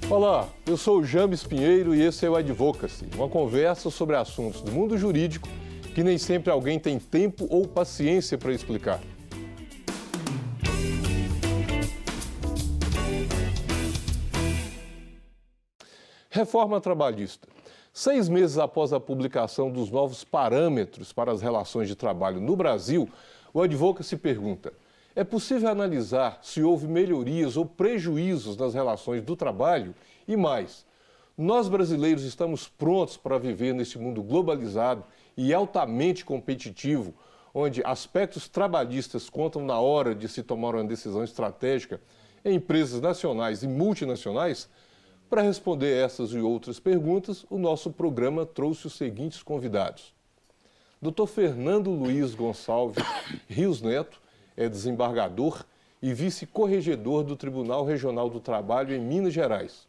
Olá, eu sou o James Pinheiro e esse é o Advocacy, uma conversa sobre assuntos do mundo jurídico que nem sempre alguém tem tempo ou paciência para explicar. Reforma trabalhista. 6 meses após a publicação dos novos parâmetros para as relações de trabalho no Brasil, o Advocacy pergunta: é possível analisar se houve melhorias ou prejuízos nas relações do trabalho? E mais, nós brasileiros estamos prontos para viver neste mundo globalizado e altamente competitivo, onde aspectos trabalhistas contam na hora de se tomar uma decisão estratégica em empresas nacionais e multinacionais? Para responder essas e outras perguntas, o nosso programa trouxe os seguintes convidados. Dr. Fernando Luiz Gonçalves Rios Neto é desembargador e vice-corregedor do Tribunal Regional do Trabalho em Minas Gerais.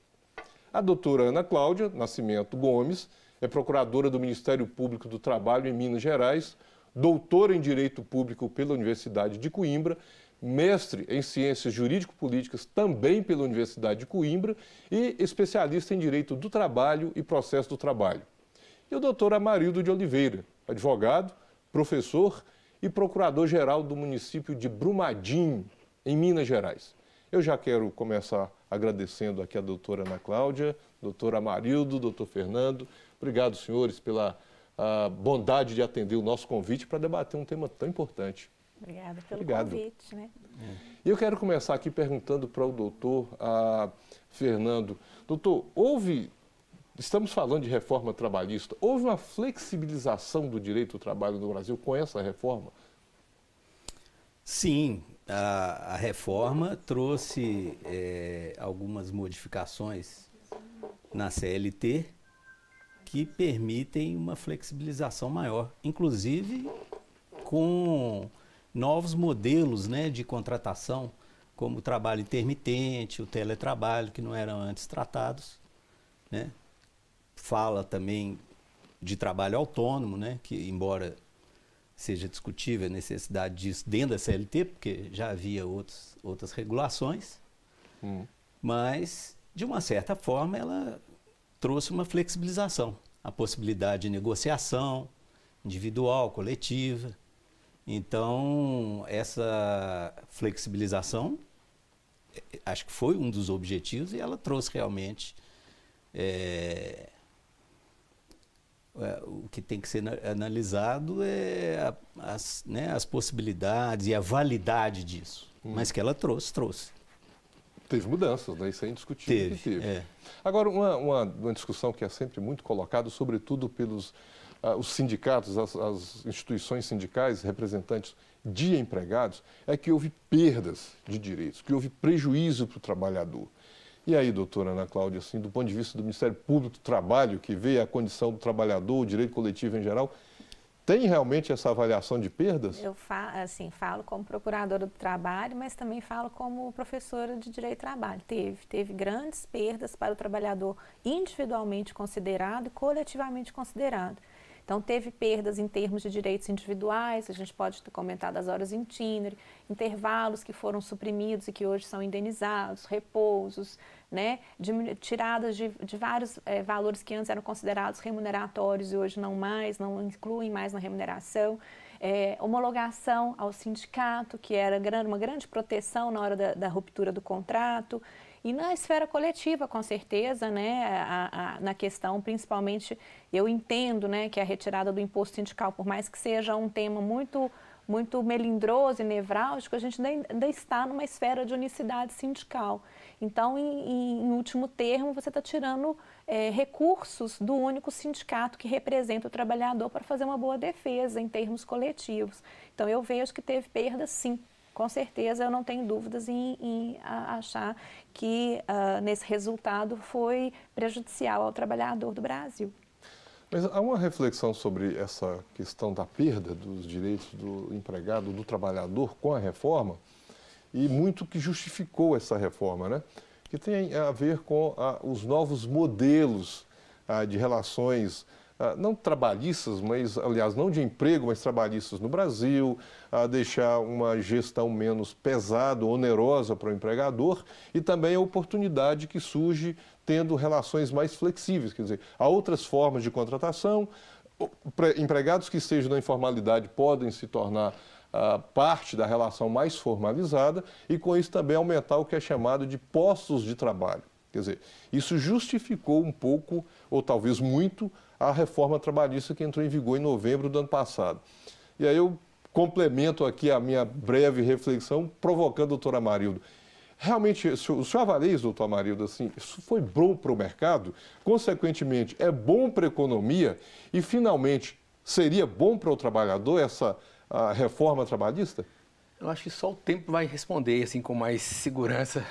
A doutora Ana Cláudia Nascimento Gomes é procuradora do Ministério Público do Trabalho em Minas Gerais, doutora em Direito Público pela Universidade de Coimbra, mestre em Ciências Jurídico-Políticas também pela Universidade de Coimbra e especialista em Direito do Trabalho e Processo do Trabalho. E o doutor Amarildo de Oliveira, advogado, professor e procurador-geral do município de Brumadinho, em Minas Gerais. Eu já quero começar agradecendo aqui a doutora Ana Cláudia, doutor Amarildo, doutor Fernando. Obrigado, senhores, pela bondade de atender o nosso convite para debater um tema tão importante. Obrigada pelo convite, né? E eu quero começar aqui perguntando para o doutor Fernando. Doutor, estamos falando de reforma trabalhista, houve uma flexibilização do direito do trabalho no Brasil com essa reforma? Sim, a reforma trouxe algumas modificações na CLT que permitem uma flexibilização maior, inclusive com novos modelos, né, de contratação, como o trabalho intermitente, o teletrabalho, que não eram antes tratados, né? Fala também de trabalho autônomo, né, que embora seja discutível a necessidade disso dentro da CLT, porque já havia outras regulações, mas, de uma certa forma, ela trouxe uma flexibilização, a possibilidade de negociação individual, coletiva. Então, essa flexibilização, acho que foi um dos objetivos e ela trouxe realmente o que tem que ser analisado é as possibilidades e a validade disso, mas que ela trouxe. Teve mudanças, né? Isso é indiscutível. Teve. Agora, uma discussão que é sempre muito colocada, sobretudo pelos os sindicatos, as instituições sindicais, representantes de empregados, é que houve perdas de direitos, que houve prejuízo para o trabalhador. E aí, doutora Ana Cláudia, assim, do ponto de vista do Ministério Público do Trabalho, que vê a condição do trabalhador, o direito coletivo em geral, tem realmente essa avaliação de perdas? Eu falo como procuradora do trabalho, mas também falo como professora de direito do trabalho. Teve grandes perdas para o trabalhador individualmente considerado e coletivamente considerado. Então, teve perdas em termos de direitos individuais, a gente pode comentar das horas itinerárias, intervalos que foram suprimidos e que hoje são indenizados, repousos, né, tiradas de vários valores que antes eram considerados remuneratórios e hoje não incluem mais na remuneração. Homologação ao sindicato, que era uma grande proteção na hora da ruptura do contrato. E na esfera coletiva, com certeza, né, na questão, principalmente, eu entendo, né, que a retirada do imposto sindical, por mais que seja um tema muito melindroso e nevrálgico, a gente ainda está numa esfera de unicidade sindical. Então, em último termo, você está tirando recursos do único sindicato que representa o trabalhador para fazer uma boa defesa em termos coletivos. Então, eu vejo que teve perdas, sim. Com certeza, eu não tenho dúvidas em achar que nesse resultado foi prejudicial ao trabalhador do Brasil. Mas há uma reflexão sobre essa questão da perda dos direitos do empregado, do trabalhador com a reforma, e muito que justificou essa reforma, né? Que tem a ver com os novos modelos de relações não trabalhistas, mas, aliás, não de emprego, mas trabalhistas no Brasil, deixar uma gestão menos pesada, onerosa para o empregador e também a oportunidade que surge tendo relações mais flexíveis, quer dizer, há outras formas de contratação, empregados que estejam na informalidade podem se tornar parte da relação mais formalizada e com isso também aumentar o que é chamado de postos de trabalho. Quer dizer, isso justificou um pouco, ou talvez muito, a reforma trabalhista que entrou em vigor em novembro do ano passado. E aí eu complemento aqui a minha breve reflexão, provocando o doutor Amarildo. Realmente, o senhor avalia isso, doutor Amarildo, assim, isso foi bom para o mercado, consequentemente, é bom para a economia e, finalmente, seria bom para o trabalhador essa reforma trabalhista? Eu acho que só o tempo vai responder assim, com mais segurança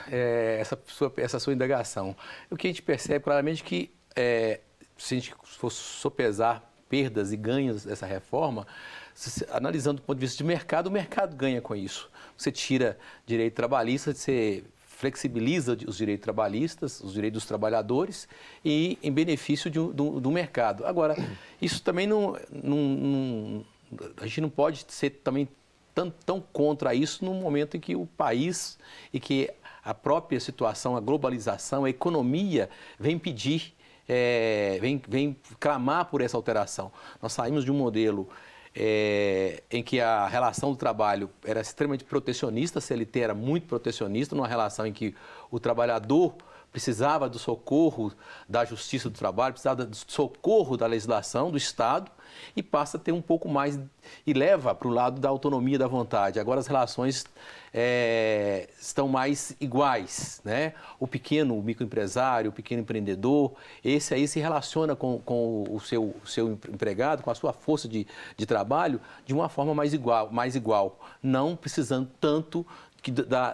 essa sua indagação. O que a gente percebe claramente que, se a gente for sopesar perdas e ganhos dessa reforma, analisando do ponto de vista de mercado, o mercado ganha com isso. Você tira direito trabalhista, você flexibiliza os direitos trabalhistas, os direitos dos trabalhadores e em benefício do mercado. Agora, isso também a gente não pode ser também tão contra isso no momento em que o país e que a própria situação, a globalização, a economia vem pedir, vem clamar por essa alteração. Nós saímos de um modelo em que a relação do trabalho era extremamente protecionista, a CLT era muito protecionista, numa relação em que o trabalhador precisava do socorro da Justiça do Trabalho, precisava do socorro da legislação, do Estado, e passa a ter um pouco mais, e leva para o lado da autonomia da vontade. Agora as relações estão mais iguais, né? O microempresário, o pequeno empreendedor, esse aí se relaciona com o seu empregado, com a sua força de trabalho, de uma forma mais igual, não precisando tanto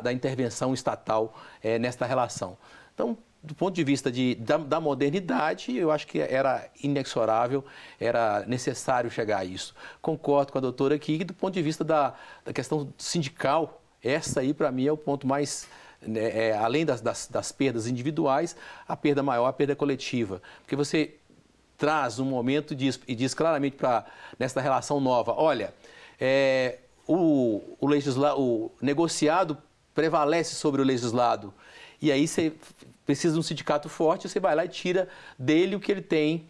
da intervenção estatal nesta relação. Então, do ponto de vista da modernidade, eu acho que era inexorável, era necessário chegar a isso. Concordo com a doutora aqui, que do ponto de vista da questão sindical, essa aí para mim é o ponto mais, além das perdas individuais, a perda maior, a perda coletiva. Porque você traz um momento e diz claramente nessa relação nova, olha, o negociado prevalece sobre o legislado. E aí você precisa de um sindicato forte, você vai lá e tira dele o que ele tem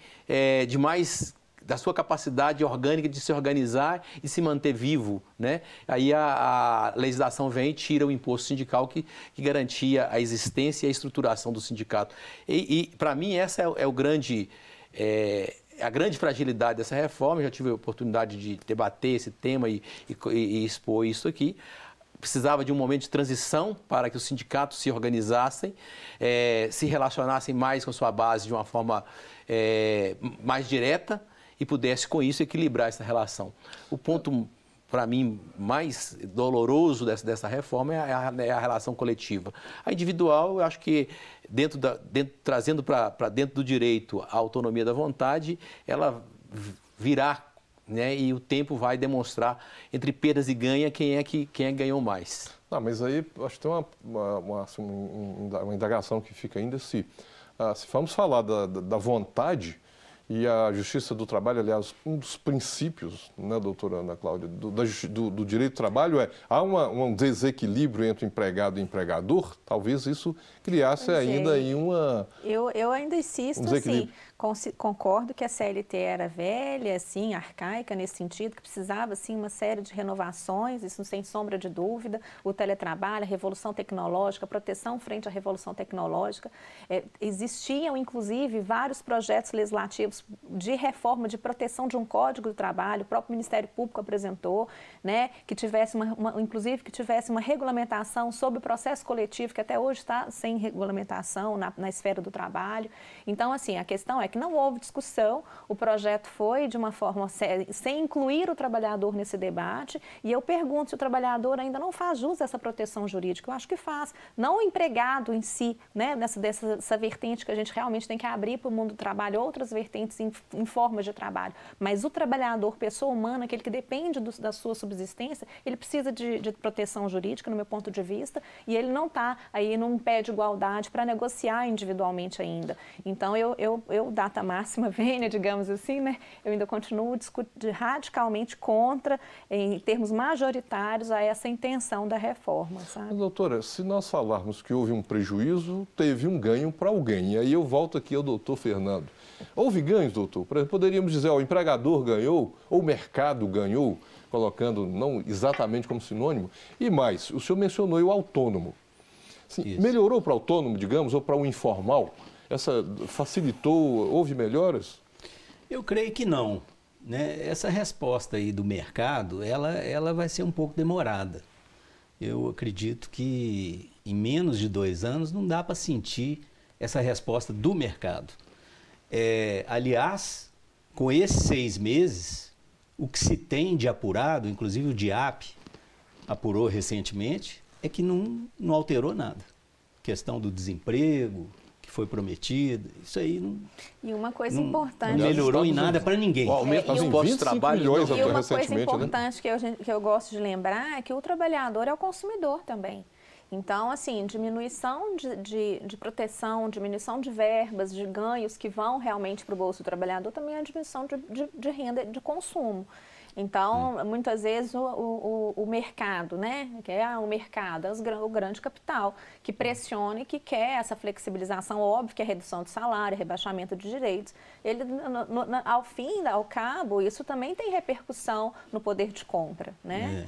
de mais, da sua capacidade orgânica de se organizar e se manter vivo, né? Aí a legislação vem e tira o imposto sindical que garantia a existência e a estruturação do sindicato. E para mim, essa é a grande fragilidade dessa reforma. Eu já tive a oportunidade de debater esse tema e expor isso aqui. Precisava de um momento de transição para que os sindicatos se organizassem, se relacionassem mais com a sua base de uma forma mais direta e pudesse, com isso, equilibrar essa relação. O ponto, para mim, mais doloroso dessa reforma é a relação coletiva. A individual, eu acho que, trazendo para dentro do direito a autonomia da vontade, ela virá, né, e o tempo vai demonstrar entre perdas e ganha quem é que ganhou mais. Não, mas aí acho que tem uma indagação que fica ainda se vamos falar da vontade e a Justiça do Trabalho, aliás, um dos princípios, né, doutora Ana Cláudia, do direito do trabalho há um desequilíbrio entre empregado e empregador, talvez isso criasse ainda aí Eu ainda insisto, assim, concordo que a CLT era velha, assim, arcaica nesse sentido, que precisava, assim, uma série de renovações, isso sem sombra de dúvida, o teletrabalho, a revolução tecnológica, a proteção frente à revolução tecnológica. Existiam, inclusive, vários projetos legislativos de reforma, de proteção de um código do trabalho, o próprio Ministério Público apresentou, né, que tivesse inclusive que tivesse uma regulamentação sobre o processo coletivo, que até hoje está sem regulamentação na esfera do trabalho. Então, assim, a questão é que não houve discussão, o projeto foi de uma forma sem incluir o trabalhador nesse debate, e eu pergunto se o trabalhador ainda não faz jus a essa proteção jurídica. Eu acho que faz, não o empregado em si, né, dessa vertente que a gente realmente tem que abrir para o mundo do trabalho, outras vertentes diferentes em formas de trabalho. Mas o trabalhador, pessoa humana, aquele que depende da sua subsistência, ele precisa de proteção jurídica, no meu ponto de vista, e ele não está aí num pé de igualdade para negociar individualmente ainda. Então, eu data máxima vênia, digamos assim, né? Eu ainda continuo radicalmente contra, em termos majoritários, a essa intenção da reforma, sabe? Mas, doutora, se nós falarmos que houve um prejuízo, teve um ganho para alguém. E aí eu volto aqui ao doutor Fernando. Houve ganhos, doutor? Por exemplo, poderíamos dizer, ó, o empregador ganhou, ou o mercado ganhou, colocando não exatamente como sinônimo. E mais, o senhor mencionou o autônomo. Assim, melhorou para o autônomo, digamos, ou para o informal? Facilitou, houve melhoras? Eu creio que não, né? Essa resposta aí do mercado, ela vai ser um pouco demorada. Eu acredito que em menos de 2 anos não dá para sentir essa resposta do mercado. Aliás, com esses 6 meses, o que se tem de apurado, inclusive o DIAP apurou recentemente, é que não alterou nada. Questão do desemprego, que foi prometido, isso aí não... E uma coisa importante... Não melhorou em nada para ninguém. O aumento dos postos de trabalho... E uma coisa importante, né, que eu gosto de lembrar é que o trabalhador é o consumidor também. Então, assim, diminuição de proteção, diminuição de verbas, de ganhos que vão realmente para o bolso do trabalhador, também é a diminuição de renda de consumo. Então, muitas vezes o mercado, né, que é o mercado, o grande capital, que pressiona e que quer essa flexibilização, óbvio que é redução de salário, rebaixamento de direitos, ele, ao fim, ao cabo, isso também tem repercussão no poder de compra, né?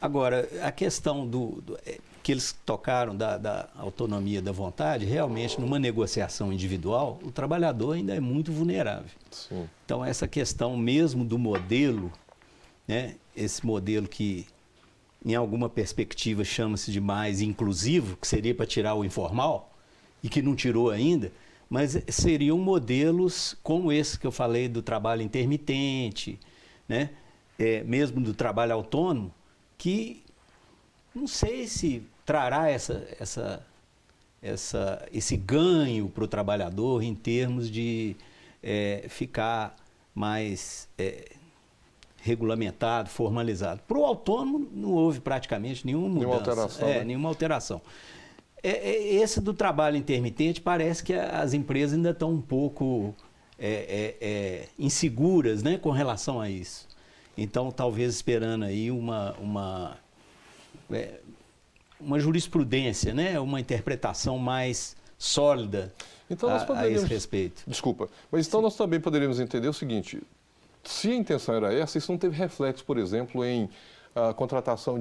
Agora, a questão que eles tocaram da autonomia da vontade, realmente, numa negociação individual, o trabalhador ainda é muito vulnerável. Sim. Então, essa questão mesmo do modelo, né, esse modelo que, em alguma perspectiva, chama-se de mais inclusivo, que seria para tirar o informal, e que não tirou ainda, mas seriam modelos como esse que eu falei do trabalho intermitente, né, mesmo do trabalho autônomo, que não sei se trará esse ganho para o trabalhador em termos de ficar mais regulamentado, formalizado. Para o autônomo não houve praticamente nenhuma mudança. Nenhuma alteração. Esse do trabalho intermitente parece que as empresas ainda estão um pouco inseguras, né, com relação a isso. Então, talvez esperando aí uma jurisprudência, né? Uma interpretação mais sólida então, a esse respeito. Desculpa, mas então nós também poderíamos entender o seguinte, se a intenção era essa, isso não teve reflexo, por exemplo, em contratação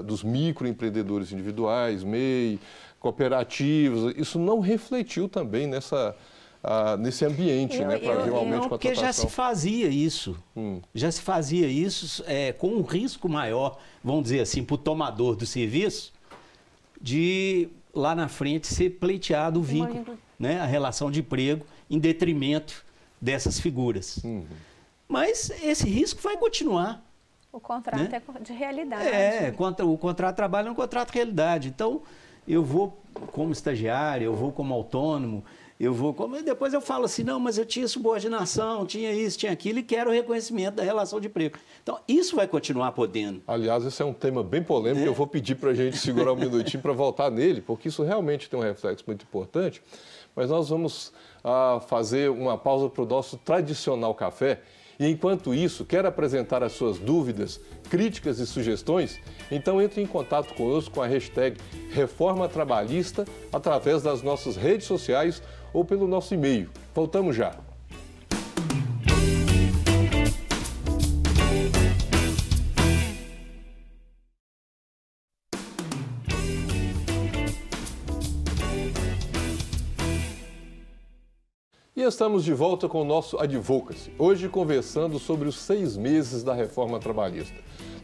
dos microempreendedores individuais, MEI, cooperativas, isso não refletiu também nesse ambiente, né, para ver um aumento de contratação. Porque já se fazia isso, com um risco maior, vamos dizer assim, para o tomador do serviço, de lá na frente ser pleiteado o vínculo, né, a relação de emprego, em detrimento dessas figuras. Mas esse risco vai continuar. O contrato, né, é de realidade. O contrato de trabalho é um contrato de realidade. Então, eu vou como estagiário, eu vou como autônomo, depois eu falo assim, não, mas eu tinha subordinação, tinha isso, tinha aquilo e quero o reconhecimento da relação de emprego. Então, isso vai continuar podendo. Aliás, esse é um tema bem polêmico, eu vou pedir para a gente segurar um minutinho para voltar nele, porque isso realmente tem um reflexo muito importante. Mas nós vamos fazer uma pausa para o nosso tradicional café. E enquanto isso, quer apresentar as suas dúvidas, críticas e sugestões? Então entre em contato conosco com a hashtag Reforma Trabalhista através das nossas redes sociais ou pelo nosso e-mail. Voltamos já. E estamos de volta com o nosso Advocacy, hoje conversando sobre os 6 meses da reforma trabalhista.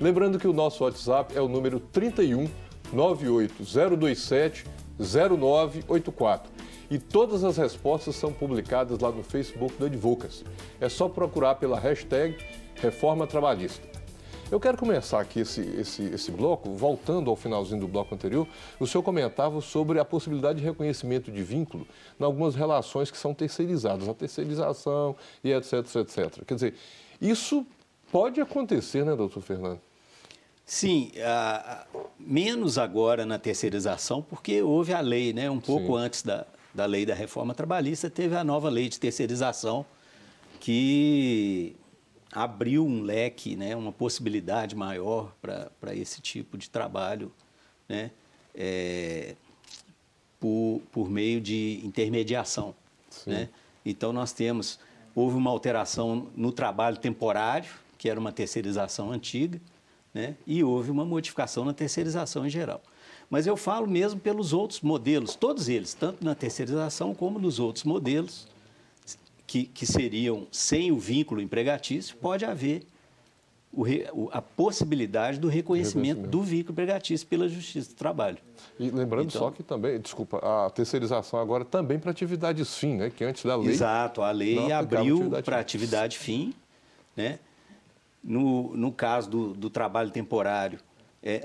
Lembrando que o nosso WhatsApp é o número 31 98027 0984 e todas as respostas são publicadas lá no Facebook do Advocacy. É só procurar pela hashtag Reforma Trabalhista. Eu quero começar aqui esse bloco, voltando ao finalzinho do bloco anterior. O senhor comentava sobre a possibilidade de reconhecimento de vínculo em algumas relações que são terceirizadas, a terceirização e etc, etc. Quer dizer, isso pode acontecer, né, doutor Fernando? Sim, menos agora na terceirização, porque houve a lei, né? Um pouco antes da lei da reforma trabalhista, teve a nova lei de terceirização que abriu um leque, né? Uma possibilidade maior para esse tipo de trabalho, né? Por meio de intermediação, né? Então, houve uma alteração no trabalho temporário, que era uma terceirização antiga, né? E houve uma modificação na terceirização em geral. Mas eu falo mesmo pelos outros modelos, todos eles, tanto na terceirização como nos outros modelos, que seriam sem o vínculo empregatício, pode haver a possibilidade do reconhecimento do vínculo empregatício pela Justiça do Trabalho. E lembrando só que também, desculpa, a terceirização agora também para atividades fim, né? Que antes da lei... Exato, a lei abriu para atividade fim, né? No caso do trabalho temporário,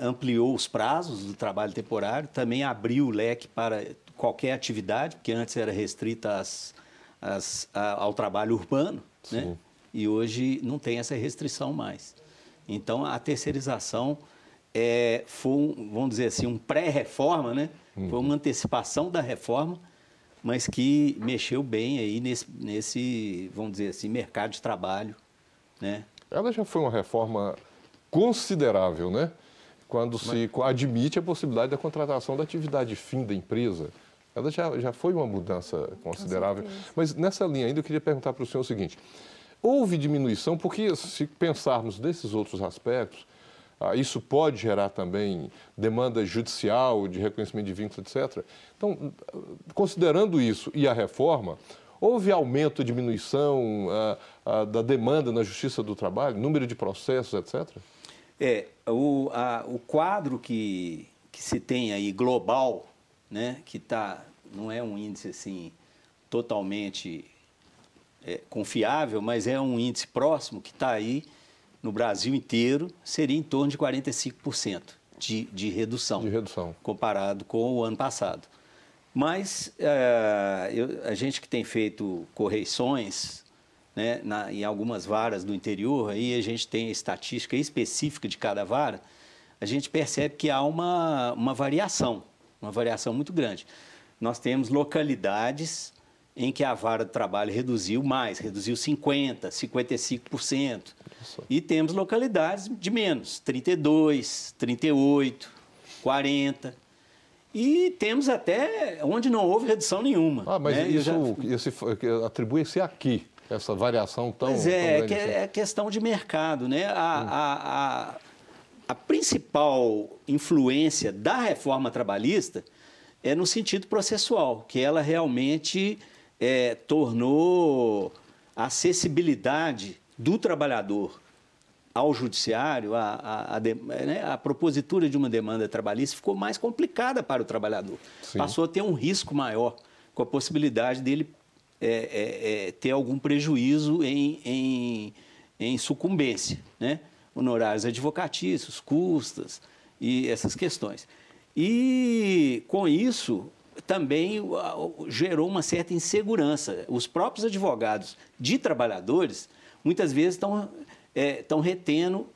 ampliou os prazos do trabalho temporário, também abriu o leque para qualquer atividade, porque antes era restrita ao trabalho urbano, né? E hoje não tem essa restrição mais. Então, a terceirização foi, vamos dizer assim, um pré-reforma, né? Foi uma antecipação da reforma, mas que mexeu bem aí nesse, vamos dizer assim, mercado de trabalho, né? Ela já foi uma reforma considerável, né? Quando se admite a possibilidade da contratação da atividade fim da empresa. Ela já foi uma mudança considerável. Mas nessa linha ainda eu queria perguntar para o senhor o seguinte. Houve diminuição, porque se pensarmos nesses outros aspectos, isso pode gerar também demanda judicial, de reconhecimento de vínculos, etc. Então, considerando isso e a reforma, houve aumento, diminuição da demanda na Justiça do Trabalho, número de processos, etc.? O quadro que se tem aí global, né, que não é um índice assim totalmente confiável, mas é um índice próximo que está aí no Brasil inteiro, seria em torno de 45% de redução. De redução. Comparado com o ano passado. Mas a gente que tem feito correições, né, em algumas varas do interior, aí a gente tem a estatística específica de cada vara, a gente percebe que há uma variação muito grande. Nós temos localidades em que a vara do trabalho reduziu 50%, 55%. E temos localidades de menos, 32%, 38%, 40%. E temos até onde não houve redução nenhuma. Mas né? Atribui-se aqui, essa variação tão... Mas é questão de mercado, né? A principal influência da reforma trabalhista é no sentido processual, que ela realmente tornou a acessibilidade do trabalhador ao judiciário, a propositura de uma demanda trabalhista ficou mais complicada para o trabalhador. Sim. Passou a ter um risco maior, com a possibilidade dele ter algum prejuízo em sucumbência, né? Honorários advocatícios, custas e essas questões. E, com isso, também gerou uma certa insegurança. Os próprios advogados de trabalhadores, muitas vezes, estão retendo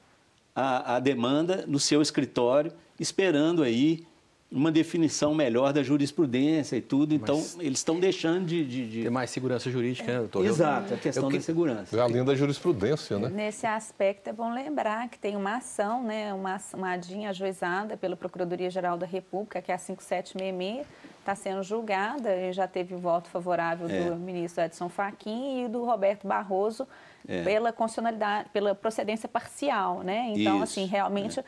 a demanda no seu escritório, esperando aí uma definição melhor da jurisprudência e tudo. Então, eles estão deixando de... Ter mais segurança jurídica, né, doutor? Exato, a questão da segurança. Além da jurisprudência, né? Nesse aspecto, é bom lembrar que tem uma ação, né, uma ADIM ajuizada pela Procuradoria-Geral da República, que é a 5766, está sendo julgada, e já teve voto favorável do ministro Edson Fachin e do Roberto Barroso, pela constitucionalidade, pela procedência parcial, né? Então, assim, realmente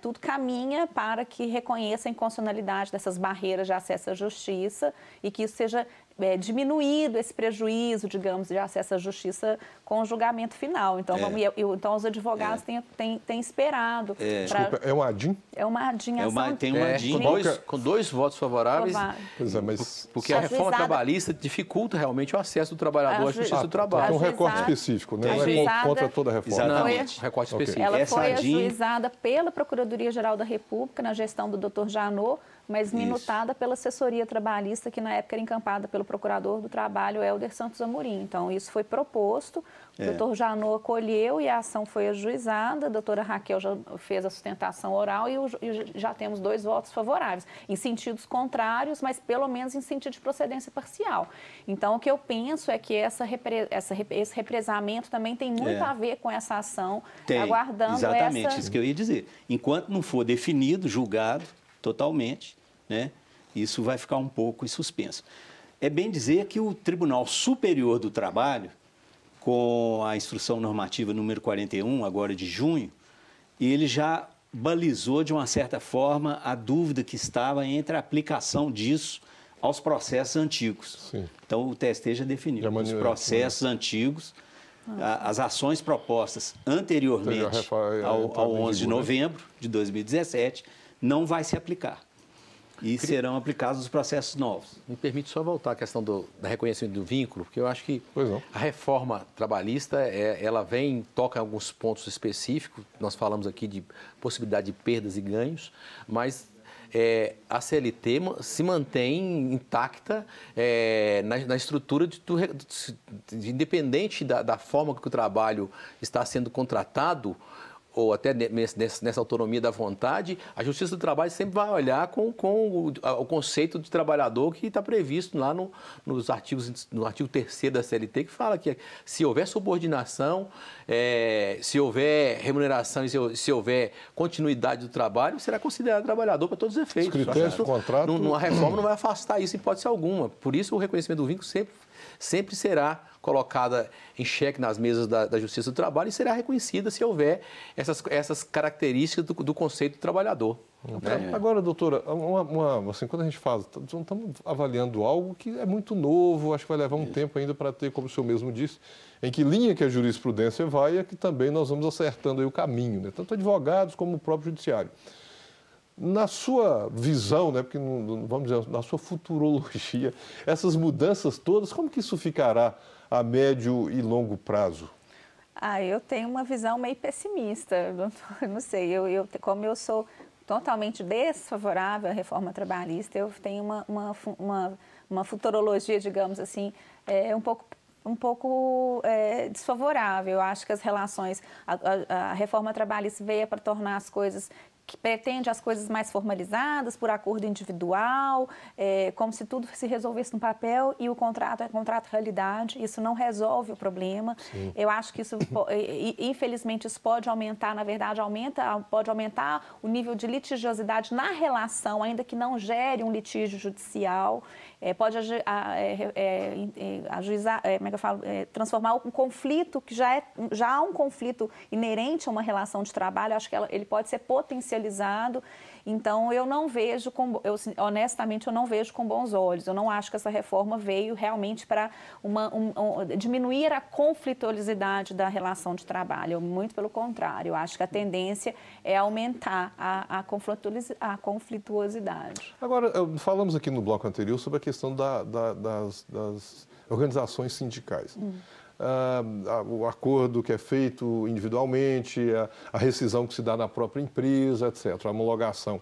tudo caminha para que reconheça a inconstitucionalidade dessas barreiras de acesso à justiça e que isso seja diminuído esse prejuízo, digamos, de acesso à justiça com o julgamento final. Então, então os advogados têm esperado. Desculpa, é um ADIM? É uma adinhação. Tem uma ADIM. Com dois votos favoráveis. Pois é, mas... Porque a reforma trabalhista dificulta realmente o acesso do trabalhador à justiça do trabalho. É um recorte específico, né? Não é contra toda a reforma. Exatamente. Recorte específico. Ela foi ajuizada pela Procuradoria-Geral da República, na gestão do Dr. Janot, mas minutada pela assessoria trabalhista, que na época era encampada pelo procurador do trabalho, Helder Santos Amorim. Então, isso foi proposto, o doutor Janot acolheu e a ação foi ajuizada, a doutora Raquel já fez a sustentação oral e já temos 2 votos favoráveis, em sentidos contrários, mas pelo menos em sentido de procedência parcial. Então, o que eu penso é que esse represamento também tem muito a ver com essa ação, aguardando exatamente, isso que eu ia dizer. Enquanto não for definido, julgado totalmente, né, isso vai ficar um pouco em suspenso. É bem dizer que o Tribunal Superior do Trabalho, com a instrução normativa número 41, agora de junho, ele já balizou de uma certa forma a dúvida que estava entre a aplicação disso aos processos antigos. Sim. Então, o TST já definiu os processos antigos, as ações propostas anteriormente ao 11 de novembro de 2017, não vai se aplicar. E serão aplicados os processos novos. Me permite só voltar à questão da reconhecimento do vínculo, porque eu acho que a reforma trabalhista, ela toca em alguns pontos específicos. Nós falamos aqui de possibilidade de perdas e ganhos, mas a CLT se mantém intacta na estrutura independente da forma que o trabalho está sendo contratado, ou até nessa autonomia da vontade, a Justiça do Trabalho sempre vai olhar com o conceito de trabalhador que está previsto lá no artigo 3º da CLT, que fala que se houver subordinação, se houver remuneração e se houver continuidade do trabalho, será considerado trabalhador para todos os efeitos. Os critérios do contrato... A reforma não vai afastar isso em hipótese alguma. Por isso, o reconhecimento do vínculo sempre será colocada em xeque nas mesas da Justiça do Trabalho e será reconhecida se houver essas características do conceito do trabalhador. Né? Agora, doutora, assim, quando a gente fala, estamos avaliando algo que é muito novo, acho que vai levar um tempo ainda para ter, como o senhor mesmo disse, em que linha que a jurisprudência vai, é que também nós vamos acertando aí o caminho, né? Tanto advogados como o próprio judiciário. Na sua visão, né, porque vamos dizer, na sua futurologia, essas mudanças todas, como que isso ficará a médio e longo prazo? Eu tenho uma visão meio pessimista, não sei, como eu sou totalmente desfavorável à reforma trabalhista, eu tenho uma futurologia, digamos assim, um pouco desfavorável. Eu acho que as relações, a reforma trabalhista veio para tornar as coisas, que pretende as coisas mais formalizadas, por acordo individual, como se tudo se resolvesse no papel e o contrato é contrato realidade. Isso não resolve o problema. Sim. Eu acho que isso, infelizmente, isso pode aumentar, na verdade, pode aumentar o nível de litigiosidade na relação, ainda que não gere um litígio judicial. Pode ajuizar, transformar um conflito que já há um conflito inerente a uma relação de trabalho. Acho que ele pode ser potencializado. Então, honestamente, eu não vejo com bons olhos. Eu não acho que essa reforma veio realmente para diminuir a conflituosidade da relação de trabalho. Muito pelo contrário, eu acho que a tendência é aumentar a conflituosidade. Agora, falamos aqui no bloco anterior sobre a questão das organizações sindicais. O acordo que é feito individualmente, a rescisão que se dá na própria empresa, etc., a homologação.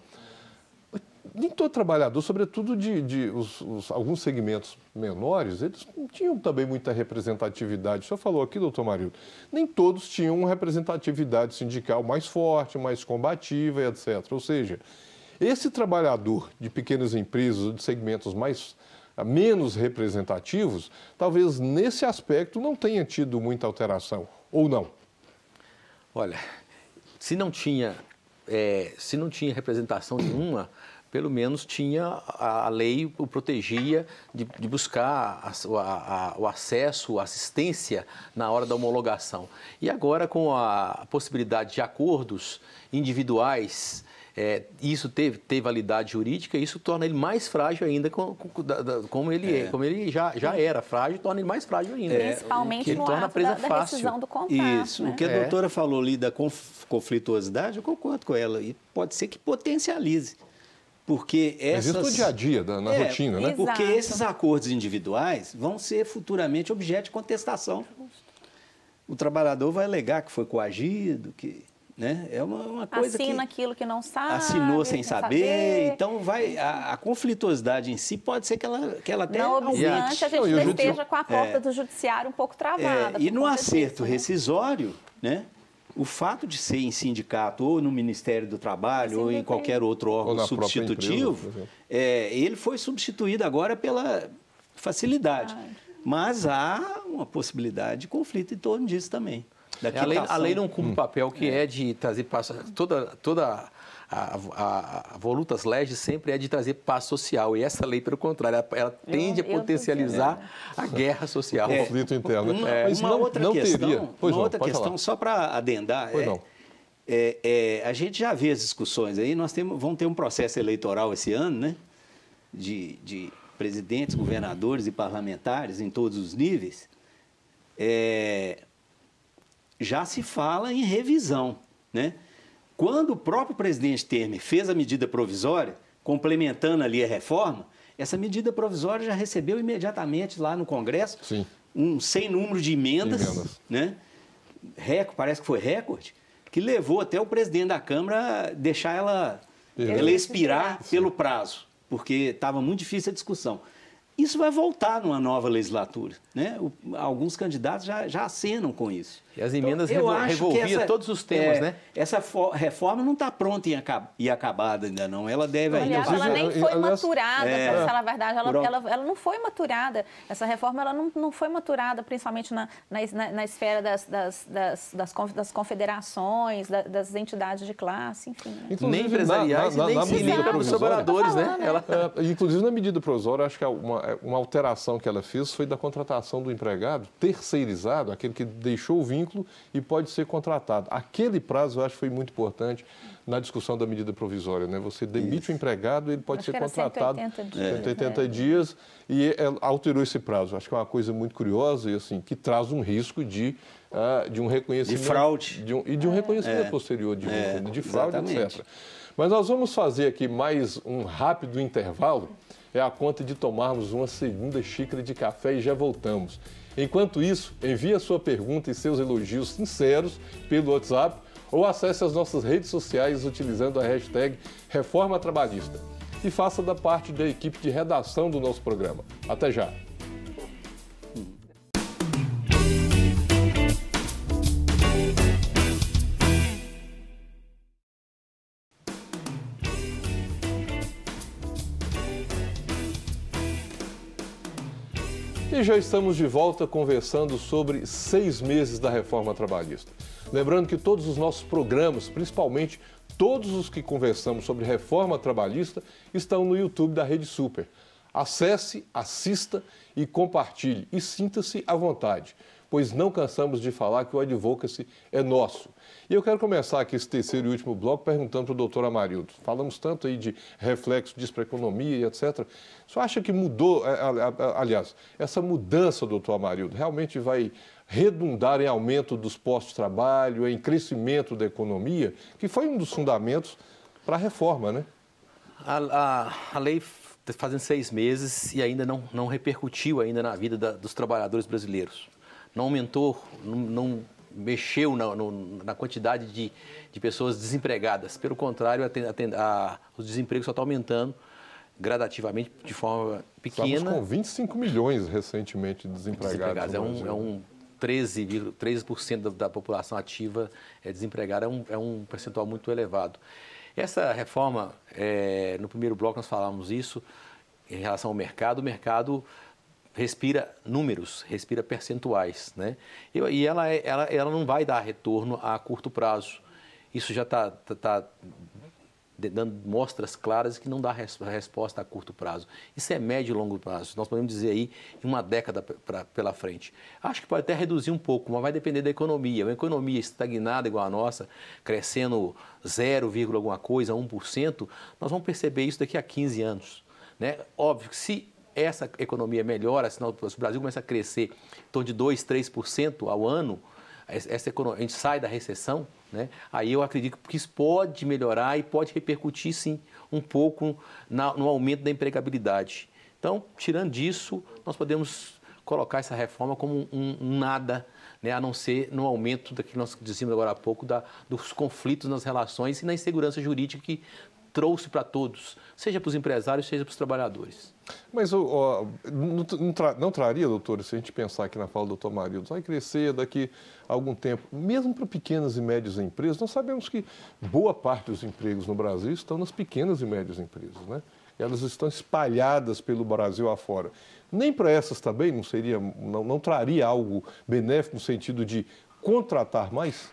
Nem todo trabalhador, sobretudo alguns segmentos menores, eles não tinham também muita representatividade. O senhor falou aqui, doutor Marildo, nem todos tinham uma representatividade sindical mais forte, mais combativa, etc. Ou seja, esse trabalhador de pequenas empresas, de segmentos menos representativos, talvez nesse aspecto não tenha tido muita alteração, ou não? Olha, se não tinha representação nenhuma, pelo menos a lei o protegia de buscar o acesso, a assistência na hora da homologação. E agora, com a possibilidade de acordos individuais, isso ter validade jurídica, isso torna ele mais frágil ainda, como ele já era frágil, torna ele mais frágil ainda. Principalmente no ato da rescisão do contrato. Isso, o que a doutora falou ali da conflituosidade, eu concordo com ela, e pode ser que potencialize. Porque Mas isso no dia a dia, na rotina, né? Porque esses acordos individuais vão ser futuramente objeto de contestação. O trabalhador vai alegar que foi coagido, que... Né? É uma coisa assina aquilo que não sabe. Assinou sem saber. Então, a conflituosidade em si pode ser que ela até não obstante, a gente esteja com a porta do judiciário um pouco travada. E no acerto rescisório, né? O fato de ser em sindicato ou no Ministério do Trabalho ou em qualquer outro órgão substitutivo, empresa, ele foi substituído agora pela facilidade. Mas há uma possibilidade de conflito em torno disso também. A lei não cumpre o papel que é de trazer toda a volutas legis sempre é de trazer paz social. E essa lei, pelo contrário, ela tende a potencializar a guerra social. O conflito interno. Uma outra questão, só para adendar, a gente já vê as discussões aí, vamos ter um processo eleitoral esse ano, né? De presidentes, governadores e parlamentares em todos os níveis. Já se fala em revisão, né? Quando o próprio presidente Temer fez a medida provisória, complementando ali a reforma, essa medida provisória já recebeu imediatamente lá no Congresso um sem número de emendas. Né? Parece que foi recorde, que levou até o presidente da Câmara deixar ela expirar pelo prazo, porque estava muito difícil a discussão. Isso vai voltar numa nova legislatura, né? Alguns candidatos já acenam com isso. E as emendas revolviam todos os temas, né? Essa reforma não está pronta e acabada ainda não. Ela deve ainda... Aliás, ela nem foi maturada, para falar a verdade. Ela não foi maturada. Essa reforma ela não foi maturada, principalmente na esfera das confederações, das entidades de classe, enfim. Né? Nem empresariais nem para os trabalhadores, né? Inclusive, na medida provisória, acho que uma alteração que ela fez foi da contratação do empregado terceirizado, aquele que deixou o vínculo e pode ser contratado. Aquele prazo, eu acho que foi muito importante na discussão da medida provisória, né? Você demite o empregado, ele pode ser contratado 180 dias e alterou esse prazo. Acho que é uma coisa muito curiosa e assim, que traz um risco de um reconhecimento... De fraude. De um reconhecimento posterior de fraude, etc. Mas nós vamos fazer aqui mais um rápido intervalo. É a conta de tomarmos uma segunda xícara de café e já voltamos. Enquanto isso, envie a sua pergunta e seus elogios sinceros pelo WhatsApp ou acesse as nossas redes sociais utilizando a hashtag Reforma Trabalhista. E faça da parte da equipe de redação do nosso programa. Até já! E já estamos de volta conversando sobre 6 meses da reforma trabalhista. Lembrando que todos os nossos programas, principalmente todos os que conversamos sobre reforma trabalhista, estão no YouTube da Rede Super. Acesse, assista e compartilhe e sinta-se à vontade, pois não cansamos de falar que o Advocacy é nosso. E eu quero começar aqui esse terceiro e último bloco perguntando para o doutor Amarildo. Falamos tanto aí de reflexo disso para a economia e etc. Você acha que mudou, aliás, essa mudança, doutor Amarildo, realmente vai redundar em aumento dos postos de trabalho, em crescimento da economia, que foi um dos fundamentos para a reforma, né? A lei fazem 6 meses e ainda não repercutiu ainda na vida dos trabalhadores brasileiros. Não aumentou, não mexeu na quantidade de pessoas desempregadas. Pelo contrário, os desempregos só estão aumentando gradativamente, de forma pequena. Estamos com 25 milhões recentemente desempregados. É um 13% da população ativa desempregada, é um percentual muito elevado. Essa reforma, no primeiro bloco nós falamos isso, em relação ao mercado. O mercado respira números, respira percentuais, né? E ela não vai dar retorno a curto prazo. Isso já está dando mostras claras que não dá resposta a curto prazo. Isso é médio e longo prazo. Nós podemos dizer aí em uma década pela frente. Acho que pode até reduzir um pouco, mas vai depender da economia. Uma economia estagnada igual a nossa, crescendo 0, alguma coisa, 1%, nós vamos perceber isso daqui a 15 anos. Né? Óbvio que se essa economia melhora, se o Brasil começa a crescer em torno de 2, 3% ao ano, a gente sai da recessão, né? Aí eu acredito que isso pode melhorar e pode repercutir, sim, um pouco no aumento da empregabilidade. Então, tirando disso, nós podemos colocar essa reforma como um nada, né? A não ser no aumento daquilo que nós dizíamos agora há pouco, dos conflitos nas relações e na insegurança jurídica que trouxe para todos, seja para os empresários, seja para os trabalhadores. Mas não traria, doutor, se a gente pensar aqui na fala do doutor Amarildo, vai crescer daqui a algum tempo, mesmo para pequenas e médias empresas, nós sabemos que boa parte dos empregos no Brasil estão nas pequenas e médias empresas, né? Elas estão espalhadas pelo Brasil afora. Nem para essas também não traria algo benéfico no sentido de contratar mais?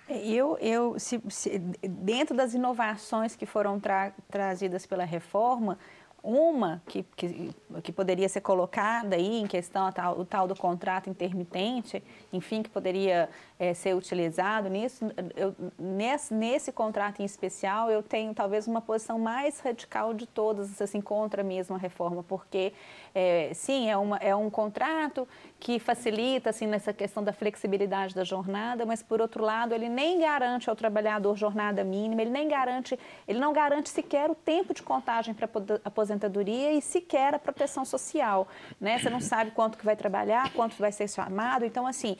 Dentro das inovações que foram trazidas pela reforma, uma que poderia ser colocada aí em questão, o tal do contrato intermitente, enfim, que poderia ser utilizado nisso, nesse contrato em especial, eu tenho talvez uma posição mais radical de todas, assim, contra a mesma reforma, porque, sim, é um contrato que facilita, assim, nessa questão da flexibilidade da jornada, mas, por outro lado, ele nem garante ao trabalhador jornada mínima, ele não garante sequer o tempo de contagem para aposentadoria e sequer a proteção social, né? Você não sabe quanto que vai trabalhar, quanto vai ser chamado. Então, assim,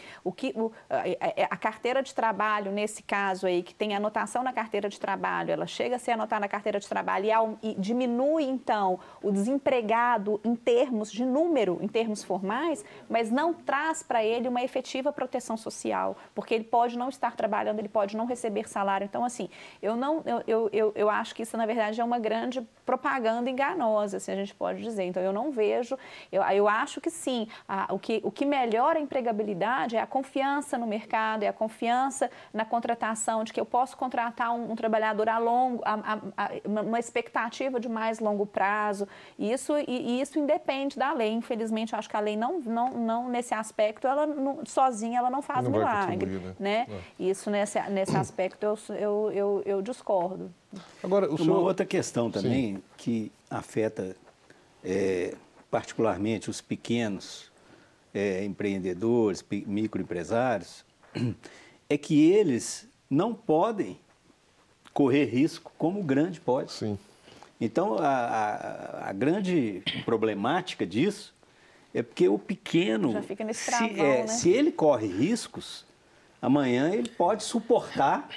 a carteira de trabalho, nesse caso aí, que tem anotação na carteira de trabalho, ela chega a ser anotada na carteira de trabalho e diminui, então, o desempregado em termos de número, em termos formais, mas não traz para ele uma efetiva proteção social, porque ele pode não estar trabalhando, ele pode não receber salário. Então, assim, eu acho que isso, na verdade, é uma grande propaganda enganosa, assim a gente pode dizer. Então, eu não vejo, eu acho que sim, o que melhora a empregabilidade é a confiança no mercado, é a confiança na contratação, de que eu posso contratar um trabalhador uma expectativa de mais longo prazo, e isso independe da lei. Infelizmente, eu acho que a lei não nesse aspecto, sozinha ela não faz milagre, né? Isso, nesse aspecto, eu discordo. Agora, uma outra questão também, sim, que afeta particularmente os pequenos empreendedores, microempresários, é que eles não podem correr risco como o grande pode. Sim. Então, a grande problemática disso é porque o pequeno, já fica nesse travão, né? Se ele corre riscos, amanhã ele pode suportar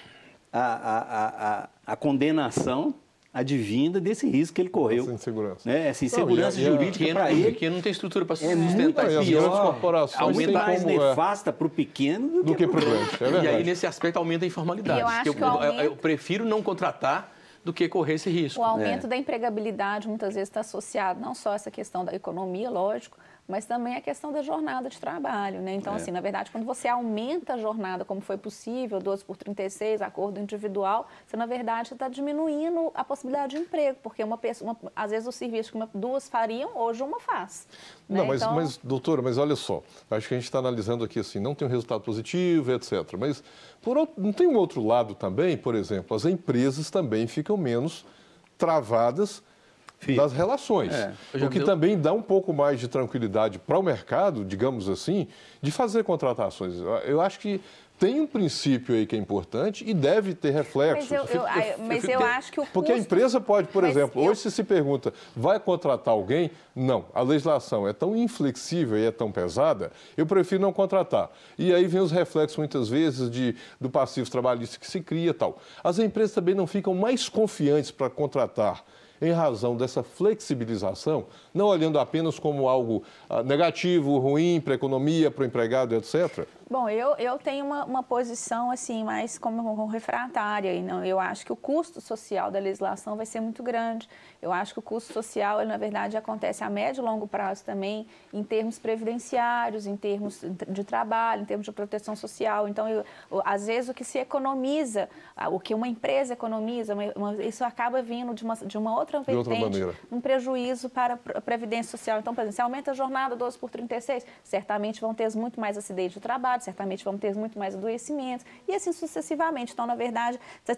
a condenação advinda desse risco que ele correu. Essa insegurança. Né? Essa insegurança jurídica para ele. O pequeno não tem estrutura para sustentar isso. Pior, as grandes corporações têm mais nefasta para o pequeno do que para o grande. É e aí, nesse aspecto, aumenta a informalidade. Eu prefiro não contratar do que correr esse risco. O aumento da empregabilidade muitas vezes está associado não só a essa questão da economia, lógico, mas também a questão da jornada de trabalho, né? Então, assim, na verdade, quando você aumenta a jornada, como foi possível, 12 por 36, acordo individual, você, na verdade, está diminuindo a possibilidade de emprego, porque às vezes o serviço que duas fariam, hoje uma faz. Né? Não, mas, doutora, olha só, acho que a gente está analisando aqui assim, não tem um resultado positivo, etc. Mas, não tem um outro lado também, por exemplo, as empresas também ficam menos travadas das relações. O que também dá um pouco mais de tranquilidade para o mercado, digamos assim, de fazer contratações. Eu acho que tem um princípio aí que é importante e deve ter reflexos. Mas eu acho que o Porque a empresa pode, por exemplo, hoje se pergunta, vai contratar alguém? Não, a legislação é tão inflexível e é tão pesada, eu prefiro não contratar. E aí vem os reflexos, muitas vezes, do passivo trabalhista que se cria e tal. As empresas também não ficam mais confiantes para contratar em razão dessa flexibilização, não olhando apenas como algo negativo, ruim para a economia, para o empregado, etc. Bom, eu tenho uma posição assim mais como refratária. E não, eu acho que o custo social da legislação vai ser muito grande. Eu acho que o custo social, ele, na verdade, acontece a médio e longo prazo também, em termos previdenciários, em termos de trabalho, em termos de proteção social. Então, às vezes, o que se economiza, o que uma empresa economiza, isso acaba vindo de uma outra vertente, um prejuízo para a previdência social. Então, por exemplo, se aumenta a jornada 12 por 36, certamente vão ter muito mais acidentes de trabalho, certamente vão ter muito mais adoecimentos, e assim sucessivamente. Então, na verdade, você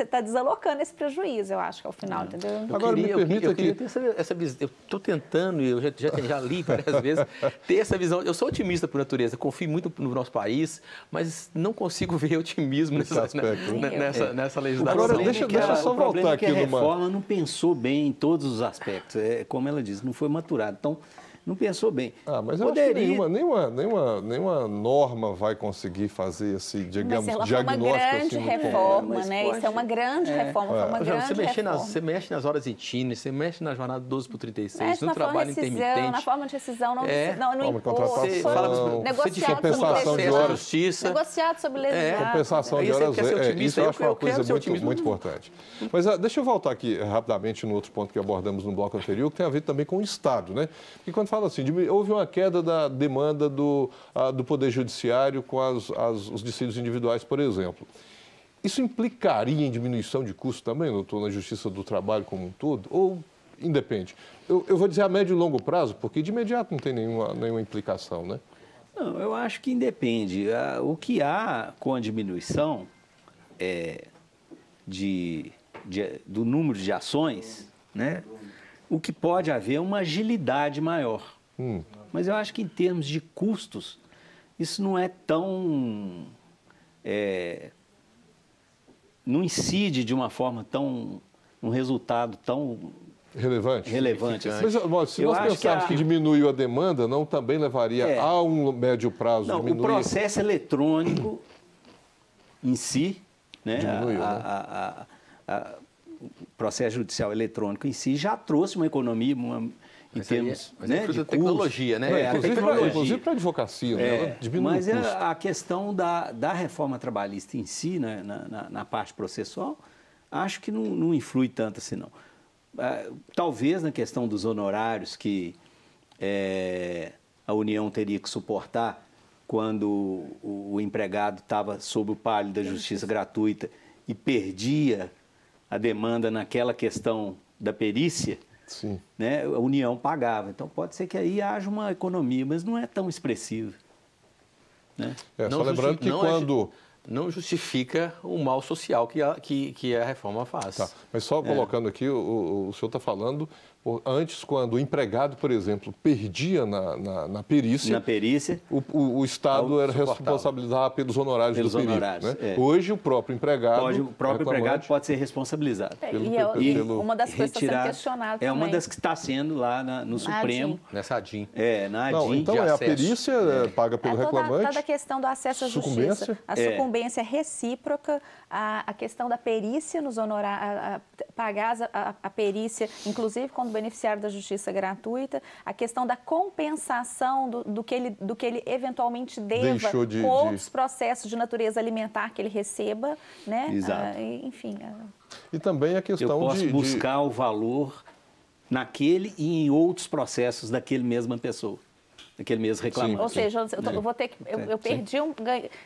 está desalocando esse prejuízo, eu acho, que ao final, entendeu? Agora, me permita queria ter essa visão. Eu estou tentando, e eu já li várias vezes, ter essa visão. Eu sou otimista por natureza, confio muito no nosso país, mas não consigo ver otimismo nessa legislação. Agora, deixa eu só voltar aqui numa... A reforma não pensou bem em todos os aspectos. Como ela disse, não foi maturado. Então, não pensou bem. Mas eu acho que nenhuma norma vai conseguir fazer esse, digamos, diagnóstico. Uma grande reforma, né? Isso é uma grande reforma. Foi uma grande reforma. Você mexe nas horas intíneas, você mexe na jornada 12 por 36, no trabalho intermitente. Na forma de rescisão, no imposto. Compensação de horas. Justiça. Negociado sobre legislação. Compensação de horas. Isso eu acho uma coisa muito importante. Mas deixa eu voltar aqui rapidamente no outro ponto que abordamos no bloco anterior, que tem a ver também com o Estado, né? Porque quando fala assim, houve uma queda da demanda do Poder Judiciário com os dissídios individuais, por exemplo. Isso implicaria em diminuição de custo também, doutor, na Justiça do Trabalho como um todo? Ou independe? Eu vou dizer a médio e longo prazo, porque de imediato não tem nenhuma implicação, né? Não, eu acho que independe. O que há com a diminuição do número de ações, né? O que pode haver é uma agilidade maior. Mas eu acho que em termos de custos, isso não é tão... não incide de uma forma tão... um resultado tão... relevante. Assim. Mas se nós pensarmos que diminuiu a demanda, não também levaria a um médio prazo diminuir? O processo eletrônico em si, né? Diminuiu, O processo judicial eletrônico em si já trouxe uma economia em termos de tecnologia, né? Inclusive para a advocacia, né? Diminui mas o custo. A questão da reforma trabalhista em si, né? na parte processual, acho que não influi tanto assim, não. Talvez na questão dos honorários que a União teria que suportar quando o empregado estava sob o palio da justiça gratuita e perdia a demanda naquela questão da perícia, sim, né, a União pagava. Então, pode ser que aí haja uma economia, mas não é tão expressiva. Né? Só lembrando que quando... Não justifica o mal social que a reforma faz. Tá, mas só colocando aqui, o senhor está falando, antes, quando o empregado, por exemplo, perdia na perícia... Na perícia... O Estado era responsabilizado pelos honorários do perito. Né? Hoje, o próprio empregado... O próprio empregado pode ser responsabilizado. Uma das coisas que está sendo questionada também. É uma das que está sendo lá no Supremo. Nessa ADIM. Na ADIM. Então, a perícia paga pelo reclamante. Toda a questão do acesso à justiça. A sucumbência recíproca, a questão da perícia nos honorários, pagar a perícia, inclusive quando beneficiário da justiça gratuita, a questão da compensação do que ele eventualmente deva com outros processos de natureza alimentar que ele receba, né? Exato. Enfim. E também a questão eu posso buscar o valor naquele e em outros processos daquele mesma pessoa. Aquele mesmo reclamante. Ou seja, eu vou ter que,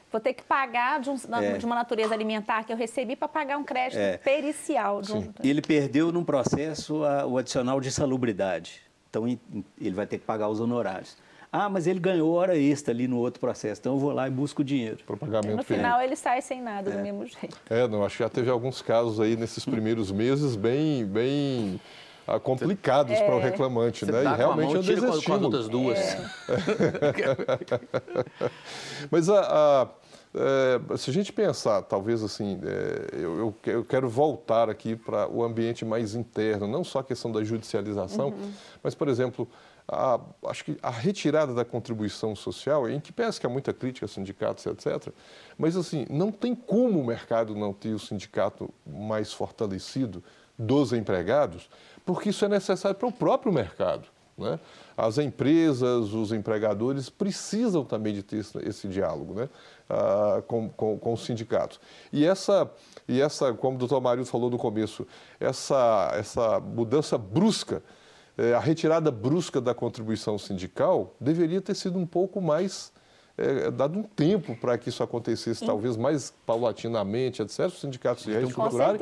vou ter que pagar de uma natureza alimentar que eu recebi para pagar um crédito pericial. Ele perdeu num processo o adicional de insalubridade. Então, ele vai ter que pagar os honorários. Mas ele ganhou hora extra ali no outro processo, então eu vou lá e busco o dinheiro. Para pagamento no final, ele sai sem nada do mesmo jeito. Acho que já teve alguns casos aí nesses primeiros meses bem complicados para o reclamante, né? E realmente é um desestímulo. Das duas. Mas se a gente pensar, talvez assim, eu quero voltar aqui para o ambiente mais interno, não só a questão da judicialização, mas, por exemplo, acho que a retirada da contribuição social, em que pese que há muita crítica a sindicatos, etc., mas assim, não tem como o mercado não ter o sindicato mais fortalecido dos empregados, porque isso é necessário para o próprio mercado. né? As empresas, os empregadores precisam também de ter esse diálogo, né? Com os sindicatos. E essa, como o doutor Amarildo falou no começo, essa mudança brusca, a retirada brusca da contribuição sindical deveria ter sido um pouco mais, dado um tempo para que isso acontecesse, talvez mais paulatinamente, etc. Os sindicatos se reestruturarem.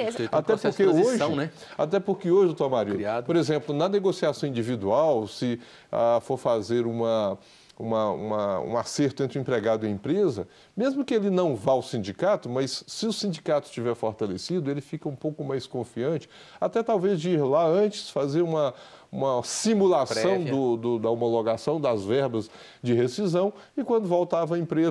Até porque hoje, doutor Amarildo, por exemplo, na negociação individual, se for fazer um acerto entre o empregado e a empresa, mesmo que ele não vá ao sindicato, mas se o sindicato estiver fortalecido, ele fica um pouco mais confiante, até talvez de ir lá antes, fazer uma simulação da homologação das verbas de rescisão, e quando voltar a empresa,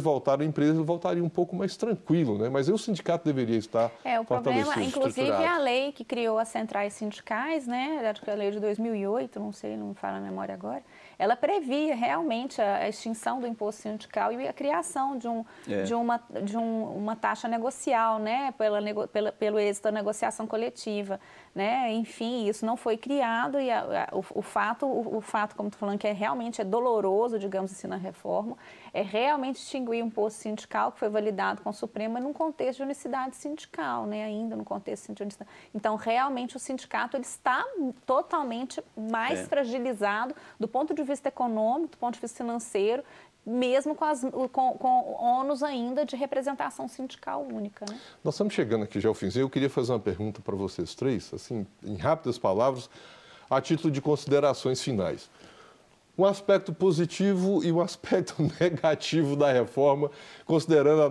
ele voltaria um pouco mais tranquilo, né? Mas aí o sindicato deveria estar o problema, inclusive, a lei que criou as centrais sindicais, né? Acho que a lei de 2008, não sei, não me fala a memória agora, ela previa realmente a extinção do imposto sindical e a criação de uma taxa negocial, né? Pelo êxito da negociação coletiva, né? Enfim, isso não foi criado e o fato, como estou falando, que realmente é doloroso, digamos assim, na reforma, é realmente extinguir um imposto sindical que foi validado com o Supremo num contexto de unicidade sindical, né? Ainda no contexto de unicidade. Então, realmente, o sindicato ele está totalmente mais fragilizado do ponto de vista econômico, do ponto de vista financeiro, mesmo com ônus ainda de representação sindical única, né? Nós estamos chegando aqui já ao finzinho. Eu queria fazer uma pergunta para vocês três, assim, em rápidas palavras, a título de considerações finais. Um aspecto positivo e um aspecto negativo da reforma, considerando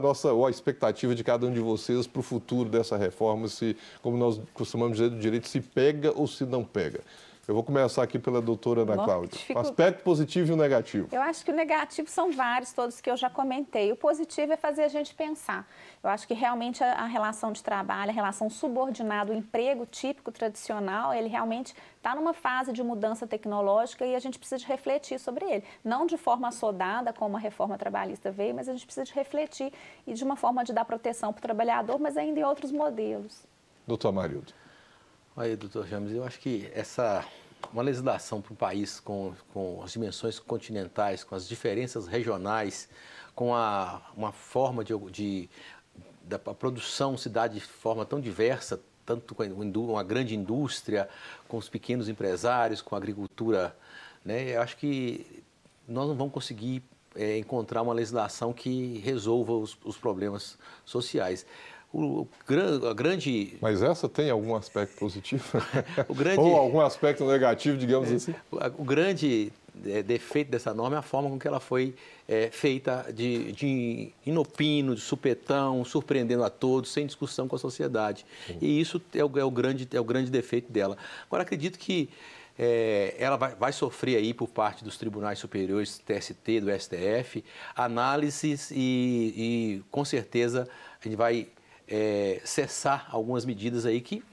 a expectativa de cada um de vocês para o futuro dessa reforma, se, como nós costumamos dizer do direito, se pega ou se não pega. Eu vou começar aqui pela doutora Ana Cláudia. O aspecto positivo e o negativo. Eu acho que o negativo são vários, todos que eu já comentei. O positivo é fazer a gente pensar. Eu acho que realmente a relação de trabalho, a relação subordinada, o emprego típico tradicional, ele realmente está numa fase de mudança tecnológica e a gente precisa de refletir sobre ele. Não de forma assodada, como a reforma trabalhista veio, mas a gente precisa de refletir e de uma forma de dar proteção para o trabalhador, mas ainda em outros modelos. Doutor Amarildo. Aí, doutor James, eu acho que uma legislação para um país com as dimensões continentais, com as diferenças regionais, com uma forma da produção se dá de forma tão diversa, tanto com uma grande indústria, com os pequenos empresários, com a agricultura, né? Eu acho que nós não vamos conseguir encontrar uma legislação que resolva os problemas sociais. A grande... Mas essa tem algum aspecto positivo? Ou algum aspecto negativo, digamos assim? O grande defeito dessa norma é a forma com que ela foi feita de inopino, de supetão, surpreendendo a todos, sem discussão com a sociedade. Sim. E isso é o grande defeito dela. Agora, acredito que ela vai sofrer aí por parte dos tribunais superiores, TST, do STF, análises e com certeza a gente vai cessar algumas medidas aí que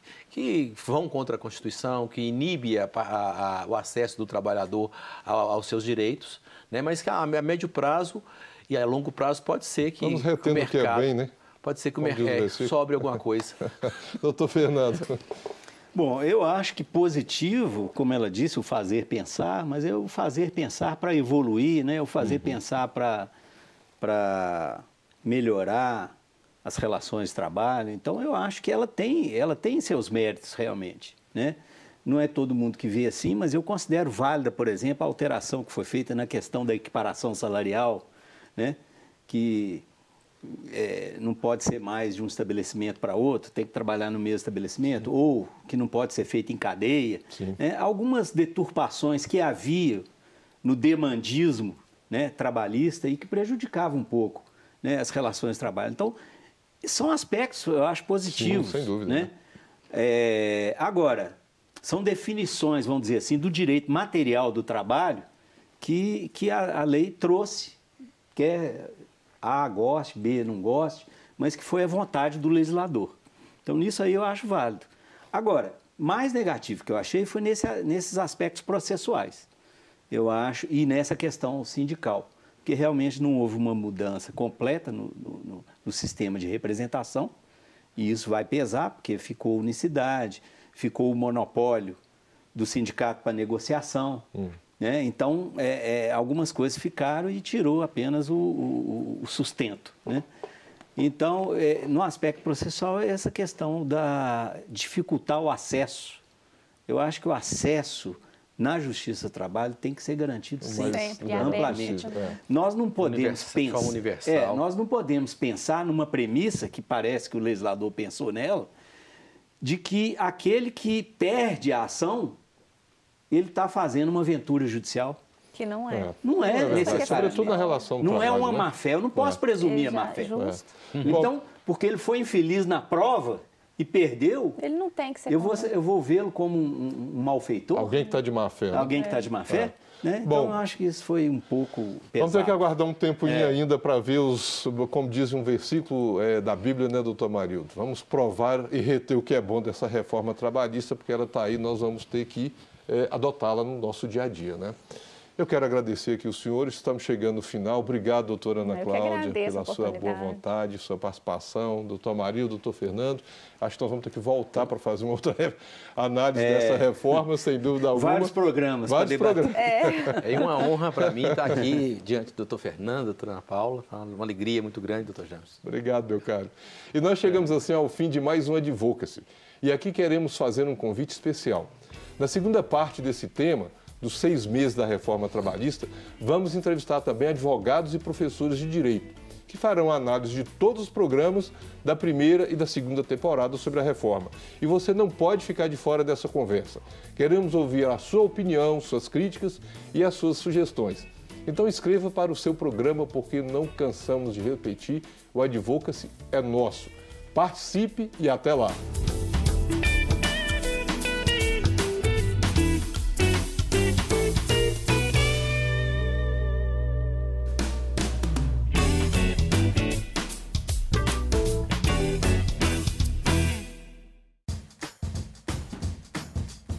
vão contra a Constituição, que inibe o acesso do trabalhador aos seus direitos, né? Mas que a médio prazo e a longo prazo pode ser que o mercado... que é bem, né? Pode ser que o mercado sobre alguma coisa. Doutor Fernando. Bom, eu acho que positivo, como ela disse, o fazer pensar, mas é o fazer pensar para evoluir, né? O fazer pensar para melhorar as relações de trabalho. Então, eu acho que ela tem seus méritos realmente, né? Não é todo mundo que vê assim, mas eu considero válida, por exemplo, a alteração que foi feita na questão da equiparação salarial, né? Que não pode ser mais de um estabelecimento para outro, tem que trabalhar no mesmo estabelecimento, ou que não pode ser feito em cadeia. Né? Algumas deturpações que havia no demandismo, né, trabalhista e que prejudicavam um pouco, né, as relações de trabalho. Então, são aspectos, eu acho, positivos. Sim, sem dúvida. Né? Agora, são definições, vamos dizer assim, do direito material do trabalho que a lei trouxe, que é A goste, B não goste, mas que foi a vontade do legislador. Então, nisso aí eu acho válido. Agora, mais negativo que eu achei foi nesses aspectos processuais, eu acho, e nessa questão sindical, porque realmente não houve uma mudança completa no sistema de representação, e isso vai pesar, porque ficou unicidade, ficou o monopólio do sindicato para negociação, né? Então, algumas coisas ficaram e tirou apenas o sustento, né? Então, no aspecto processual, essa questão da dificultar o acesso. Eu acho que o acesso na Justiça do Trabalho tem que ser garantido sempre, amplamente. Nós não podemos pensar, nós não podemos pensar numa premissa que parece que o legislador pensou nela, de que aquele que perde a ação, ele está fazendo uma aventura judicial. Que não é. Não é necessário. Sobretudo na relação do não trabalho, é uma má-fé, eu não posso presumir a má-fé. Então, porque ele foi infeliz na prova e perdeu, ele não tem que ser. Eu vou vê-lo como um malfeitor. Alguém que está de má-fé. Né? Alguém que está de má-fé. Né? Então, eu acho que isso foi um pouco pesado. Vamos ter que aguardar um tempoinho ainda para ver como diz um versículo da Bíblia, né, doutor Marildo? Vamos provar e reter o que é bom dessa reforma trabalhista, porque ela está aí, nós vamos ter que adotá-la no nosso dia a dia, né? Eu quero agradecer aqui os senhores, estamos chegando no final. Obrigado, doutora Ana Cláudia, pela sua boa vontade, sua participação. Doutor Marildo, doutor Fernando, acho que nós vamos ter que voltar para fazer uma outra análise dessa reforma, sem dúvida alguma. Vários programas. É uma honra para mim estar aqui diante do doutor Fernando, doutora Ana Paula. Uma alegria muito grande, doutor James. Obrigado, meu caro. E nós chegamos assim ao fim de mais um Advocacy. E aqui queremos fazer um convite especial. Na segunda parte desse tema, dos 6 meses da reforma trabalhista, vamos entrevistar também advogados e professores de direito, que farão análise de todos os programas da primeira e da segunda temporada sobre a reforma. E você não pode ficar de fora dessa conversa. Queremos ouvir a sua opinião, suas críticas e as suas sugestões. Então escreva para o seu programa, porque não cansamos de repetir, o Advocacy é nosso. Participe e até lá!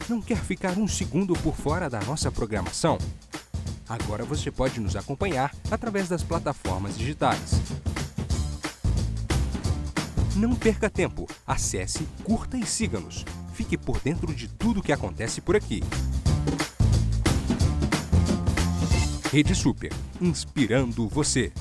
Não quer ficar um segundo por fora da nossa programação? Agora você pode nos acompanhar através das plataformas digitais. Não perca tempo, acesse, curta e siga-nos. Fique por dentro de tudo o que acontece por aqui. Rede Super, inspirando você.